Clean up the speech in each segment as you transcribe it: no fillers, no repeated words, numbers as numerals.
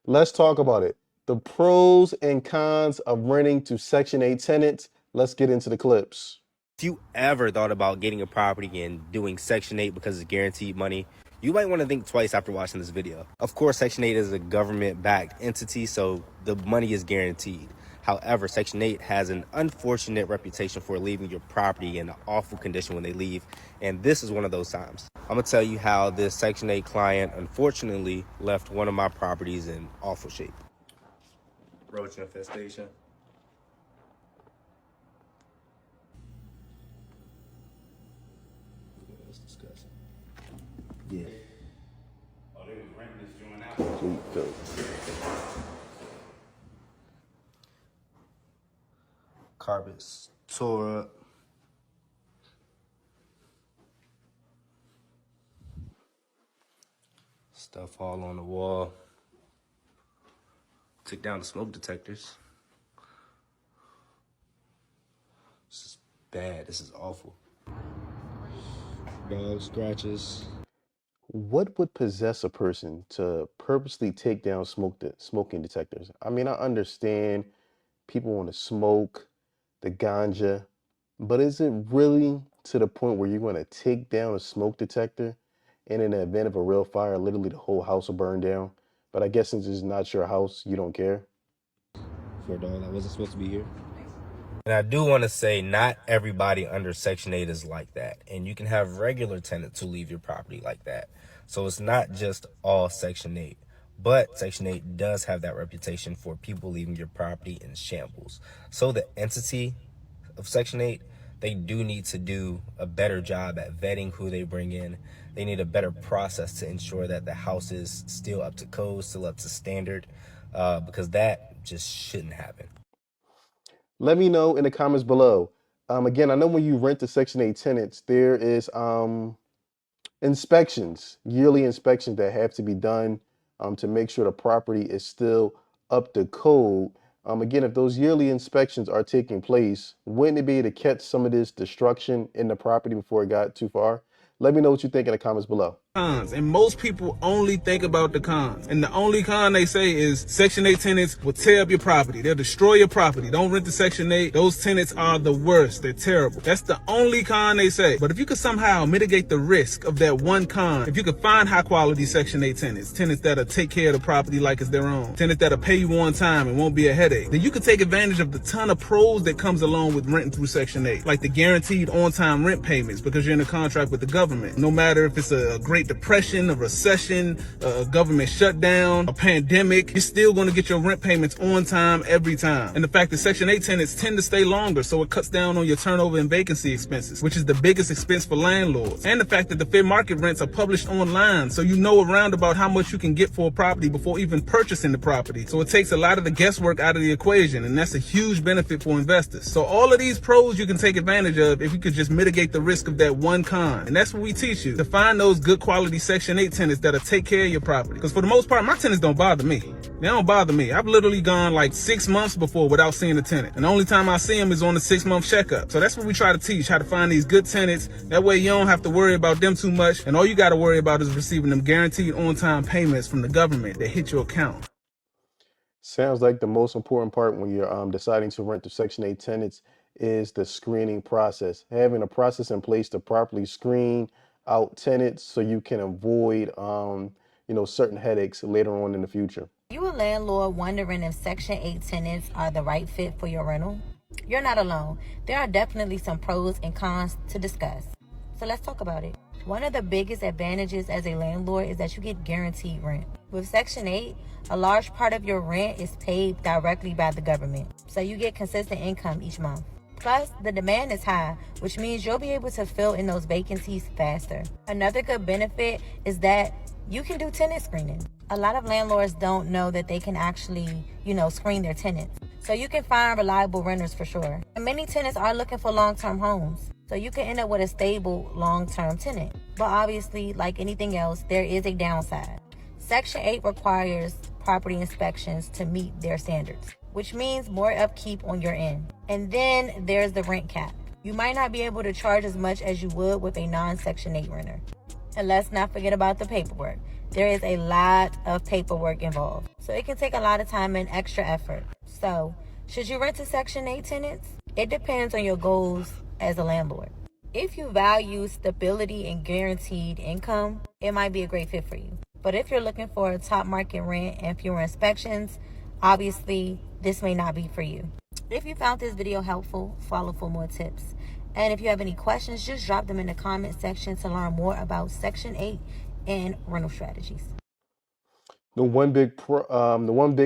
Let's talk about it. The pros and cons of renting to Section 8 tenants. Let's get into the clips. If you ever thought about getting a property and doing Section 8 because it's guaranteed money, you might want to think twice after watching this video. Of course, Section 8 is a government-backed entity, so the money is guaranteed. However, Section 8 has an unfortunate reputation for leaving your property in an awful condition when they leave, and this is one of those times. I'm going to tell you how this Section 8 client unfortunately left one of my properties in awful shape. Roach infestation. Let's discuss it. Yeah. Oh, they was renting this joint out. Sweet coat. Carpets tore up. Stuff all on the wall. Took down the smoke detectors. This is bad. This is awful. Dog scratches. What would possess a person to purposely take down smoking detectors? I mean, I understand people want to smoke the ganja, but is it really to the point where you're going to take down a smoke detector and in the event of a real fire, literally the whole house will burn down? But I guess since it's not your house, you don't care. For a dog that wasn't supposed to be here. And I do want to say not everybody under Section 8 is like that. And you can have regular tenants who leave your property like that. So it's not just all Section 8. But Section 8 does have that reputation for people leaving your property in shambles. So the entity of Section 8, they do need to do a better job at vetting who they bring in. They need a better process to ensure that the house is still up to code, still up to standard, because that just shouldn't happen. Let me know in the comments below. Again, I know when you rent to Section 8 tenants, there is inspections, yearly inspections that have to be done to make sure the property is still up to code. Again, if those yearly inspections are taking place, wouldn't it be able to catch some of this destruction in the property before it got too far? Let me know what you think in the comments below. Cons, and most people only think about the cons, and the only con they say is Section 8 tenants will tear up your property. They'll destroy your property. Don't rent to Section 8. Those tenants are the worst. They're terrible. That's the only con they say. But if you could somehow mitigate the risk of that one con, if you could find high quality Section 8 tenants, tenants that'll take care of the property like it's their own, tenants that'll pay you on time and won't be a headache, then you could take advantage of the ton of pros that comes along with renting through Section 8, like the guaranteed on-time rent payments because you're in a contract with the government. No matter if it's a Great Depression, a recession, a government shutdown, a pandemic, you're still going to get your rent payments on time every time. And the fact that Section 8 tenants tend to stay longer, so it cuts down on your turnover and vacancy expenses, which is the biggest expense for landlords. And the fact that the fair market rents are published online, so you know around about how much you can get for a property before even purchasing the property. So it takes a lot of the guesswork out of the equation, and that's a huge benefit for investors. So all of these pros you can take advantage of if you could just mitigate the risk of that one con. And that's what we teach you, to find those good quality Section 8 tenants that'll take care of your property. Because for the most part, my tenants don't bother me. They don't bother me. I've literally gone like 6 months before without seeing a tenant. And the only time I see them is on the 6-month checkup. So that's what we try to teach, how to find these good tenants. That way you don't have to worry about them too much. And all you got to worry about is receiving them guaranteed on-time payments from the government that hit your account. Sounds like the most important part when you're deciding to rent to Section 8 tenants is the screening process. Having a process in place to properly screen out tenants so you can avoid certain headaches later on in the future. You a landlord wondering if Section 8 tenants are the right fit for your rental? You're not alone. There are definitely some pros and cons to discuss. So let's talk about it. One of the biggest advantages as a landlord is that you get guaranteed rent. With Section 8, a large part of your rent is paid directly by the government, so you get consistent income each month. Plus, the demand is high, which means you'll be able to fill in those vacancies faster. Another good benefit is that you can do tenant screening. A lot of landlords don't know that they can actually, screen their tenants. So you can find reliable renters for sure. And many tenants are looking for long-term homes. So you can end up with a stable long-term tenant. But obviously, like anything else, there is a downside. Section 8 requires property inspections to meet their standards, which means more upkeep on your end. And then there's the rent cap. You might not be able to charge as much as you would with a non-Section 8 renter. And let's not forget about the paperwork. There is a lot of paperwork involved, so it can take a lot of time and extra effort. So, should you rent to Section 8 tenants? It depends on your goals as a landlord. If you value stability and guaranteed income, it might be a great fit for you. But if you're looking for a top market rent and fewer inspections, obviously this may not be for you. If you found this video helpful, follow for more tips. And if you have any questions, just drop them in the comment section to learn more about Section 8 and rental strategies. The one big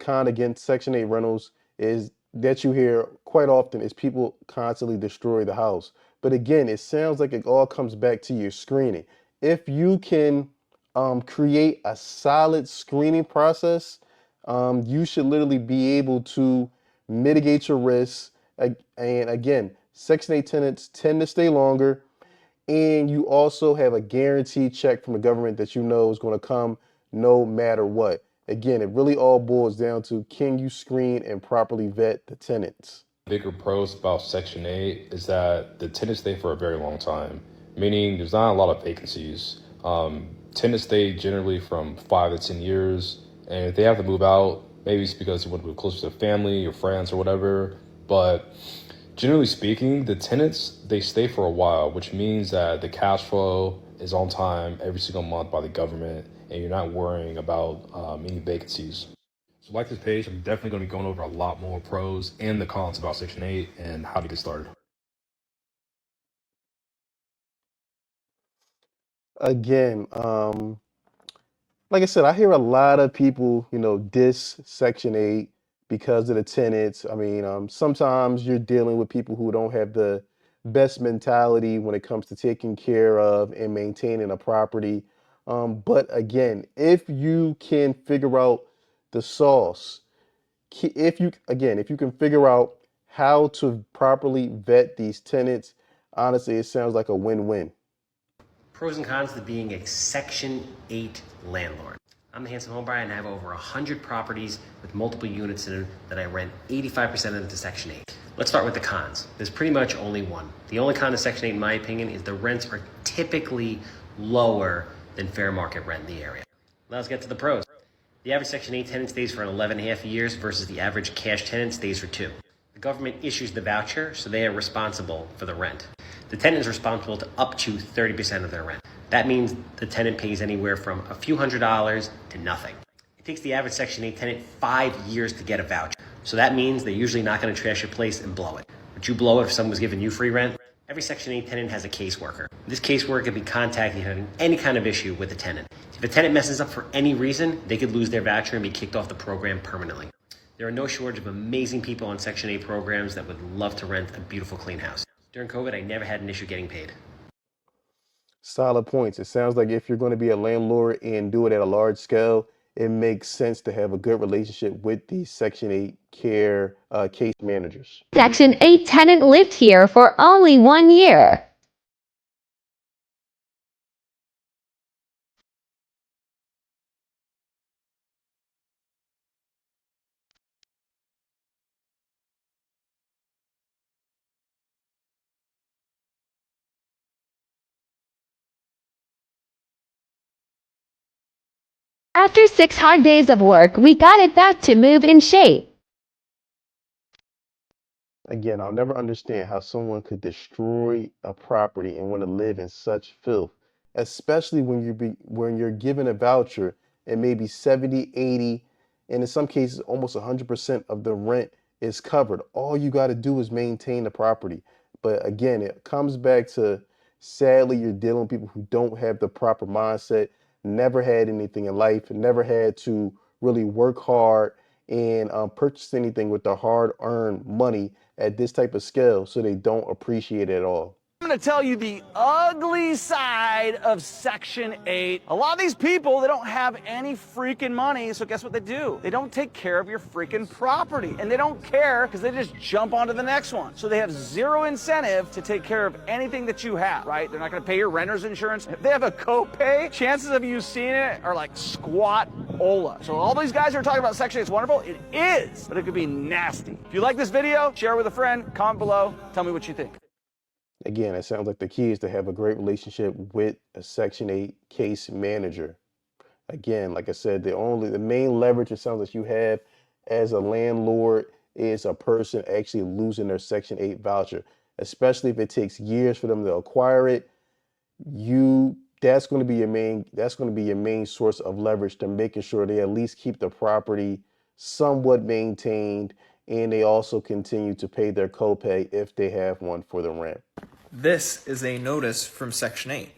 con against Section 8 rentals is that you hear quite often is people constantly destroy the house. But again, it sounds like it all comes back to your screening. If you can create a solid screening process, you should literally be able to mitigate your risks. And again, Section 8 tenants tend to stay longer, and you also have a guaranteed check from the government that you know is going to come no matter what. Again, it really all boils down to, can you screen and properly vet the tenants? Bigger pros about Section 8 is that the tenants stay for a very long time, meaning there's not a lot of vacancies. Tenants stay generally from 5 to 10 years, and if they have to move out, maybe it's because they want to move closer to family or friends or whatever. But generally speaking, the tenants, they stay for a while, which means that the cash flow is on time every single month by the government, and you're not worrying about any vacancies. So like this page, I'm definitely going to be going over a lot more pros and the cons about Section 8 and how to get started. Again, like I said, I hear a lot of people, diss Section 8 because of the tenants. I mean, sometimes you're dealing with people who don't have the best mentality when it comes to taking care of and maintaining a property. But again, if you can figure out the sauce, if you can figure out how to properly vet these tenants, honestly, it sounds like a win-win. Pros and cons to being a Section 8 landlord. I'm the handsome homebuyer and I have over 100 properties with multiple units in them that I rent 85% of them to Section 8. Let's start with the cons. There's pretty much only one. The only con to Section 8, in my opinion, is the rents are typically lower than fair market rent in the area. Now let's get to the pros. The average Section 8 tenant stays for 11.5 years versus the average cash tenant stays for 2. The government issues the voucher, so they are responsible for the rent. The tenant is responsible to up to 30% of their rent. That means the tenant pays anywhere from a few $100s to nothing. It takes the average Section 8 tenant 5 years to get a voucher. So that means they're usually not going to trash your place and blow it. Would you blow it if someone was giving you free rent? Every Section 8 tenant has a caseworker. This caseworker can be contacted if having any kind of issue with the tenant. If a tenant messes up for any reason, they could lose their voucher and be kicked off the program permanently. There are no shortage of amazing people on Section 8 programs that would love to rent a beautiful, clean house. During COVID, I never had an issue getting paid. Solid points. It sounds like if you're going to be a landlord and do it at a large scale, it makes sense to have a good relationship with these Section 8 case managers. Section 8 tenant lived here for only 1 year. After 6 hard days of work, we got it back to move in shape. Again, I'll never understand how someone could destroy a property and want to live in such filth, especially when you're given a voucher and maybe 70, 80, and in some cases almost 100% of the rent is covered. All you got to do is maintain the property. But again, it comes back to, sadly, you're dealing with people who don't have the proper mindset, never had anything in life, never had to really work hard and purchase anything with their hard-earned money at this type of scale, so they don't appreciate it at all. I'm gonna tell you the ugly side of Section 8. A lot of these people, they don't have any freaking money, so guess what they do? They don't take care of your freaking property. And they don't care because they just jump onto the next one. So they have zero incentive to take care of anything that you have, right? They're not gonna pay your renter's insurance. If they have a copay, chances of you seeing it are like squat Ola. So all these guys who are talking about Section 8 is wonderful. It is, but it could be nasty. If you like this video, share it with a friend, comment below, tell me what you think. Again, it sounds like the key is to have a great relationship with a Section 8 case manager. Again, like I said, the main leverage it sounds like you have as a landlord is a person actually losing their Section 8 voucher, especially if it takes years for them to acquire it. You that's going to be your main source of leverage to making sure they at least keep the property somewhat maintained, and they also continue to pay their copay if they have one for the rent. This is a notice from Section 8,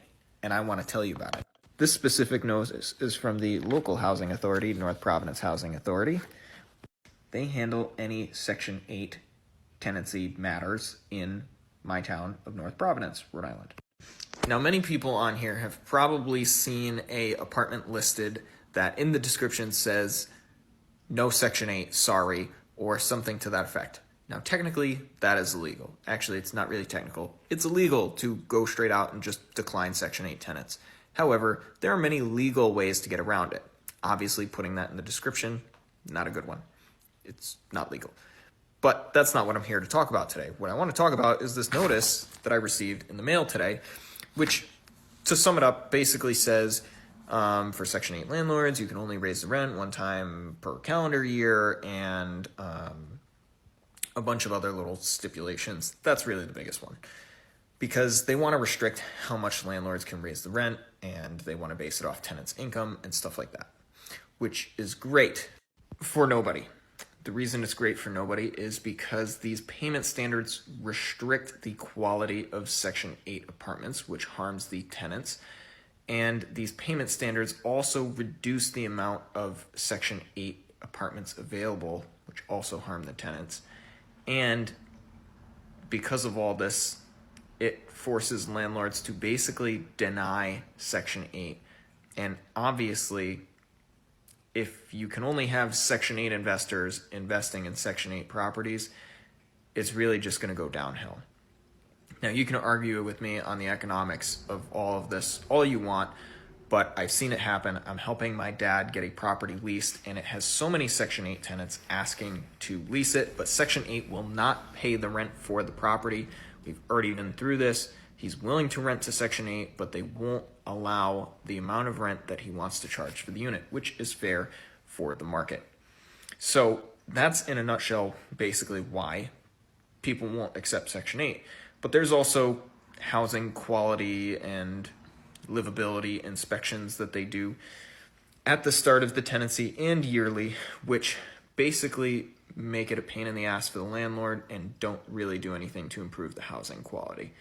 and I want to tell you about it. This specific notice is from the local housing authority, North Providence Housing Authority. They handle any Section 8 tenancy matters in my town of North Providence, Rhode Island. Now, many people on here have probably seen a apartment listed that in the description says, no Section 8, sorry, or something to that effect. Now, technically, that is illegal. Actually, it's not really technical. It's illegal to go straight out and just decline Section 8 tenants. However, there are many legal ways to get around it. Obviously, putting that in the description, not a good one. It's not legal. But that's not what I'm here to talk about today. What I want to talk about is this notice that I received in the mail today, which, to sum it up, basically says for Section 8 landlords, you can only raise the rent one time per calendar year, and a bunch of other little stipulations. That's really the biggest one, because they want to restrict how much landlords can raise the rent, and they want to base it off tenants' income and stuff like that, which is great for nobody. The reason it's great for nobody is because these payment standards restrict the quality of Section 8 apartments, which harms the tenants. And these payment standards also reduce the amount of Section 8 apartments available, which also harm the tenants. And because of all this, it forces landlords to basically deny Section 8. And obviously, if you can only have Section 8 investors investing in Section 8 properties, it's really just going to go downhill. Now, you can argue with me on the economics of all of this all you want, but I've seen it happen. I'm helping my dad get a property leased, and it has so many Section 8 tenants asking to lease it, but Section 8 will not pay the rent for the property. We've already been through this. He's willing to rent to Section 8, but they won't allow the amount of rent that he wants to charge for the unit, which is fair for the market. So that's, in a nutshell, basically why people won't accept Section 8. But there's also housing quality and livability inspections that they do at the start of the tenancy and yearly, which basically make it a pain in the ass for the landlord and don't really do anything to improve the housing quality.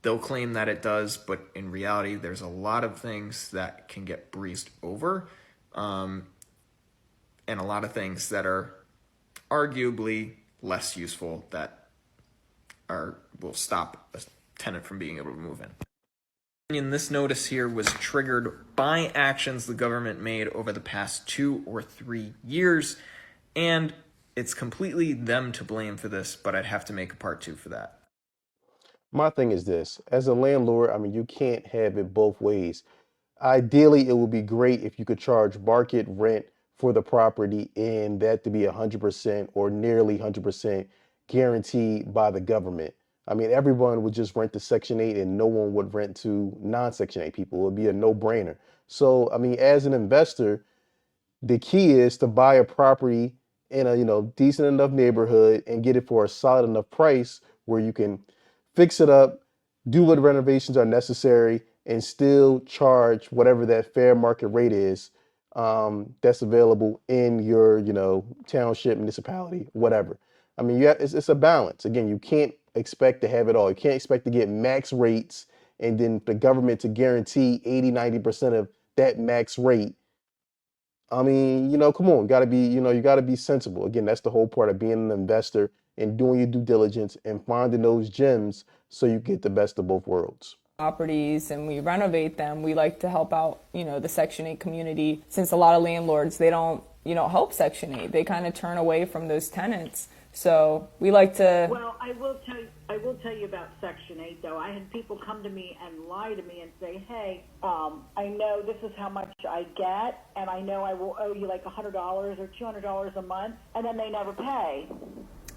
They'll claim that it does, but in reality, there's a lot of things that can get breezed over, and a lot of things that are arguably less useful that will stop a tenant from being able to move in. This notice here was triggered by actions the government made over the past 2 or 3 years, and it's completely them to blame for this, but I'd have to make a part 2 for that. My thing is this, as a landlord, I mean, you can't have it both ways. Ideally, it would be great if you could charge market rent for the property and that to be 100% or nearly 100% guaranteed by the government. I mean, everyone would just rent to Section 8 and no one would rent to non-Section 8 people. It would be a no-brainer. So, I mean, as an investor, the key is to buy a property in a decent enough neighborhood and get it for a solid enough price where you can fix it up, do what renovations are necessary, and still charge whatever that fair market rate is that's available in your township, municipality, whatever. I mean, it's a balance. Again, you can't expect to have it all. You can't expect to get max rates and then the government to guarantee 80-90% of that max rate. I mean, come on, you gotta be sensible. Again, that's the whole part of being an investor and doing your due diligence and finding those gems so you get the best of both worlds. Properties and we renovate them, we like to help out, the Section 8 community, since a lot of landlords, they don't, help Section 8. They kind of turn away from those tenants. So we like to... Well, I will tell you about Section 8, though. I had people come to me and lie to me and say, hey, I know this is how much I get, and I know I will owe you like $100 or $200 a month, and then they never pay.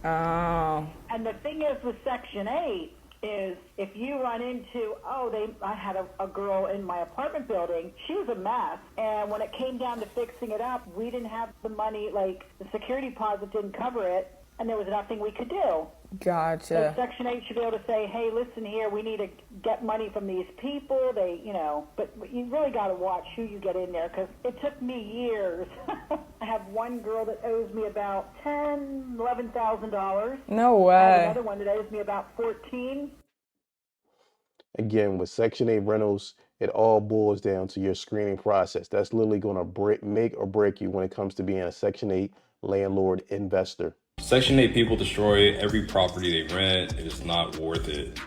Oh. And the thing is with Section 8, is if you run into, I had a girl in my apartment building, she was a mess, and when it came down to fixing it up, we didn't have the money, like the security deposit didn't cover it, and there was nothing we could do. Gotcha. So Section 8 should be able to say, hey, listen here, we need to get money from these people. But you really got to watch who you get in there, because it took me years. I have one girl that owes me about $11,000. No way. I have another one that owes me about 14. Again, with Section 8 rentals, it all boils down to your screening process. That's literally going to make or break you when it comes to being a Section 8 landlord investor. Section 8 people destroy every property they rent. It is not worth it.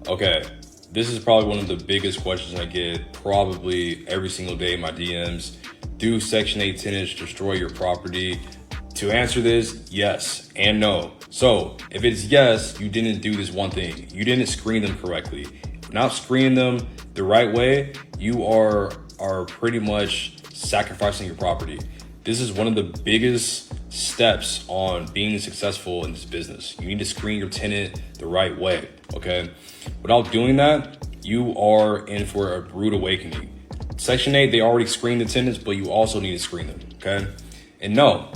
Okay, this is probably one of the biggest questions I get probably every single day in my DMs. Do Section 8 tenants destroy your property? To answer this, yes and no. So if it's yes, you didn't do this one thing. You didn't screen them correctly. Not screening them the right way, you are pretty much sacrificing your property. This is one of the biggest steps on being successful in this business. You need to screen your tenant the right way, okay? Without doing that, you are in for a rude awakening. Section 8, they already screened the tenants, but you also need to screen them, okay? And no,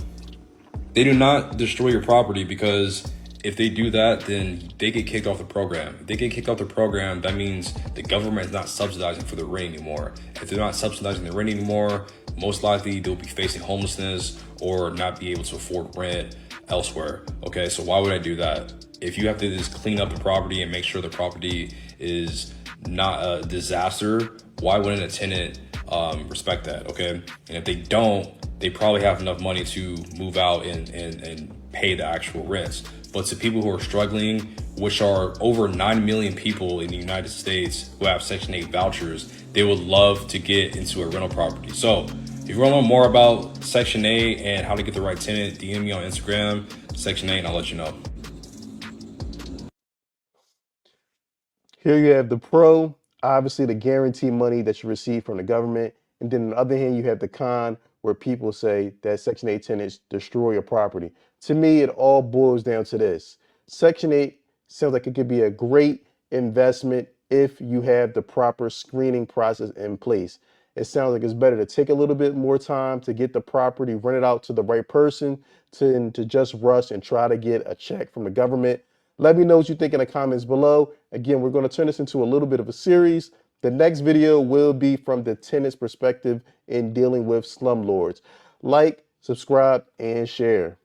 they do not destroy your property, because if they do that, then they get kicked off the program. If they get kicked off the program, that means the government is not subsidizing for the rent anymore. If they're not subsidizing the rent anymore, most likely they'll be facing homelessness or not be able to afford rent elsewhere. Okay, so why would I do that? If you have to just clean up the property and make sure the property is not a disaster, why wouldn't a tenant respect that? Okay, and if they don't, they probably have enough money to move out and pay the actual rents. But to people who are struggling, which are over 9 million people in the United States who have Section 8 vouchers, they would love to get into a rental property. So if you want to learn more about Section 8 and how to get the right tenant, DM me on Instagram, Section 8, and I'll let you know. Here you have the pro, obviously the guarantee money that you receive from the government. And then on the other hand, you have the con, where people say that Section 8 tenants destroy your property. To me, it all boils down to this. Section 8 sounds like it could be a great investment if you have the proper screening process in place. It sounds like it's better to take a little bit more time to get the property rented out to the right person to just rush and try to get a check from the government. Let me know what you think in the comments below. Again, we're going to turn this into a little bit of a series. The next video will be from the tenant's perspective in dealing with slumlords. Like, subscribe, and share.